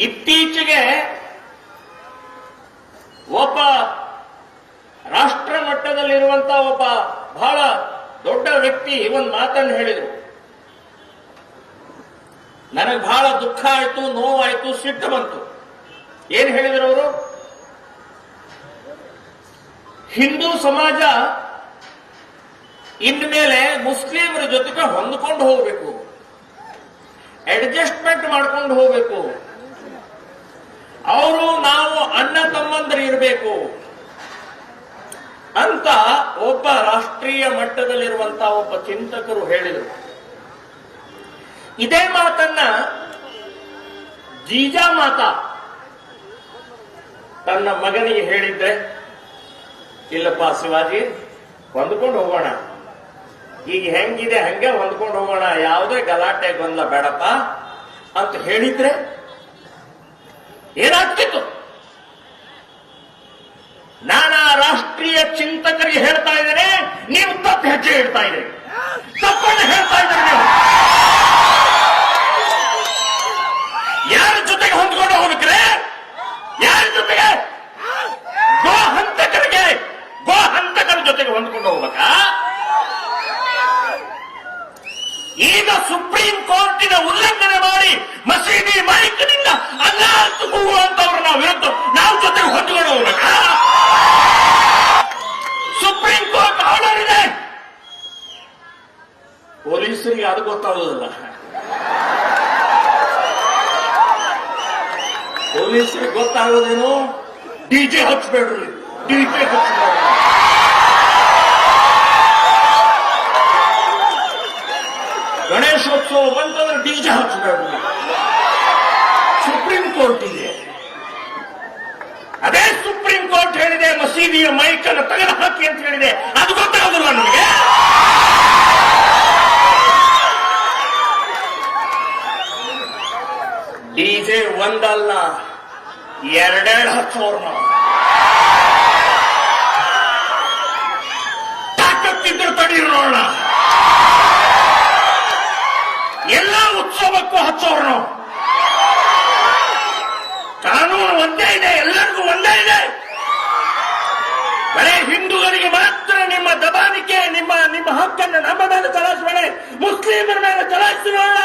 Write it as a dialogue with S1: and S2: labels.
S1: ಇತ್ತೀಚೆಗೆ ಒಬ್ಬ ರಾಷ್ಟ್ರ ಮಟ್ಟದಲ್ಲಿರುವಂತಹ ಒಬ್ಬ ಬಹಳ ದೊಡ್ಡ ವ್ಯಕ್ತಿ ಒಂದು ಮಾತನ್ನು ಹೇಳಿದರು. ನನಗೆ ಬಹಳ ದುಃಖ ಆಯ್ತು, ನೋವಾಯ್ತು, ಸಿಟ್ಟು ಬಂತು. ಏನ್ ಹೇಳಿದ್ರು ಅವರು? ಹಿಂದೂ ಸಮಾಜ ಇನ್ಮೇಲೆ ಮುಸ್ಲಿಮರ ಜೊತೆಗೆ ಹೊಂದ್ಕೊಂಡು ಹೋಗಬೇಕು, ಅಡ್ಜಸ್ಟ್ಮೆಂಟ್ ಮಾಡ್ಕೊಂಡು ಹೋಗಬೇಕು, ಅವರು ನಾವು ಅಣ್ಣ ತಮ್ಮಂದರು ಇರಬೇಕು ಅಂತ ಒಬ್ಬ ರಾಷ್ಟ್ರೀಯ ಮಟ್ಟದಲ್ಲಿರುವಂತಹ ಒಬ್ಬ ಚಿಂತಕರು ಹೇಳಿದರು. ಇದೇ ಮಾತನ್ನ ಜೀಜಾ ಮಾತಾ ತನ್ನ ಮಗನಿಗೆ ಹೇಳಿದ್ರೆ, ಇಲ್ಲಪ್ಪ ಶಿವಾಜಿ, ಹೊಂದ್ಕೊಂಡು ಹೋಗೋಣ, ಈಗ ಹೆಂಗಿದೆ ಹಂಗೆ ಹೊಂದ್ಕೊಂಡು ಹೋಗೋಣ, ಯಾವುದೇ ಗಲಾಟೆ ಗೊಂದಲ ಬೇಡಪ್ಪ ಅಂತ ಹೇಳಿದ್ರೆ ಏನಾಗ್ತಿತ್ತು? ನಾನಾ ರಾಷ್ಟ್ರೀಯ ಚಿಂತಕರಿಗೆ ಹೇಳ್ತಾ ಇದ್ದೇನೆ, ನೀವು ತಪ್ಪು ಹೆಜ್ಜೆ ಇಡ್ತಾ ಇದ್ದೀರಿ, ತಪ್ಪನ್ನು ಹೇಳ್ತಾ ಇದ್ದೀರಿ. ನೀವು ಯಾರ ಜೊತೆಗೆ ಹೊಂದ್ಕೊಂಡು ಹೋಗ್ಬೇಕ್ರೆ? ಯಾರ ಜೊತೆಗೆ? ಗೋ ಹಂತಕರ ಜೊತೆಗೆ ಹೊಂದ್ಕೊಂಡು ಹೋಗ್ಬೇಕಾ? ಈಗ ಸುಪ್ರೀಂ ಕೋರ್ಟಿನ ಉಲ್ಲಂಘನೆ ಮಾಡಿ ಮಸೀದಿ ಮೈಕ್ನಿಂದ ಅಲ್ಲಾಹ್ ಕೂಗುವಂತವ್ರನ್ನ ವಿರುದ್ಧ ನಾವು ಜೊತೆಗೆ ಹೊಂದ್ಕೊಂಡು ಹೋಗ್ಬೇಕಾ? ಸುಪ್ರೀಂ ಕೋರ್ಟ್ ಆರ್ಡರ್ ಇದೆ. ಪೊಲೀಸರಿಗೆ ಅದು ಗೊತ್ತಾಗೋದಿಲ್ಲ. ಪೊಲೀಸರಿಗೆ ಗೊತ್ತಾಗೋದೇನು? ಡಿಜೆ ಹಚ್ಚಬೇಡ್ರಿ, ಡಿಜೆ ಹಚ್ಚಬೇಡ್ರಿ. ಗಣೇಶೋತ್ಸವ ಬಂತಂದ್ರೆ ಡಿಜೆ ಹಚ್ಚಬೇಡ್ರಿ. ಸುಪ್ರೀಂ ಕೋರ್ಟ್ ಇದೆ. ಅದೇ ಸುಪ್ರೀಂ ಕೋರ್ಟ್ ಹೇಳಿದೆ ಮಸೀದಿಯ ಮೈಕನ್ನು ತೆಗೆದು ಹಾಕಿ ಅಂತ ಹೇಳಿದೆ. ಅದು ಗೊತ್ತಾಗೋದಿಲ್ಲ ನಮಗೆ. ಡಿಜೆ ಒಂದಲ್ಲ, ಎರಡೆರಡು ಹಚ್ಚೋರ್ ನಾವು. ತಾಕತ್ತಿದ್ರು ತಡೀರ್ ನೋಡೋಣ. ಎಲ್ಲ ಉತ್ಸವಕ್ಕೂ ಹಚ್ಚೋರು ನಾವು. ಕಾನೂನು ಒಂದೇ ಇದೆ, ಎಲ್ಲರಿಗೂ ಒಂದೇ ಇದೆ. ಬರೇ ಹಿಂದೂಗಳಿಗೆ ಮಾತ್ರ ನಿಮ್ಮ ದಬಾನಿಕೆ, ನಿಮ್ಮ ಹಕ್ಕನ್ನು ನಮ್ಮ ಮೇಲೆ ಚಲಾಯಿಸಬೇಡ, ಮುಸ್ಲಿಮರ ಮೇಲೆ ಚಲಾಯಿಸಿ ನೋಡೋಣ.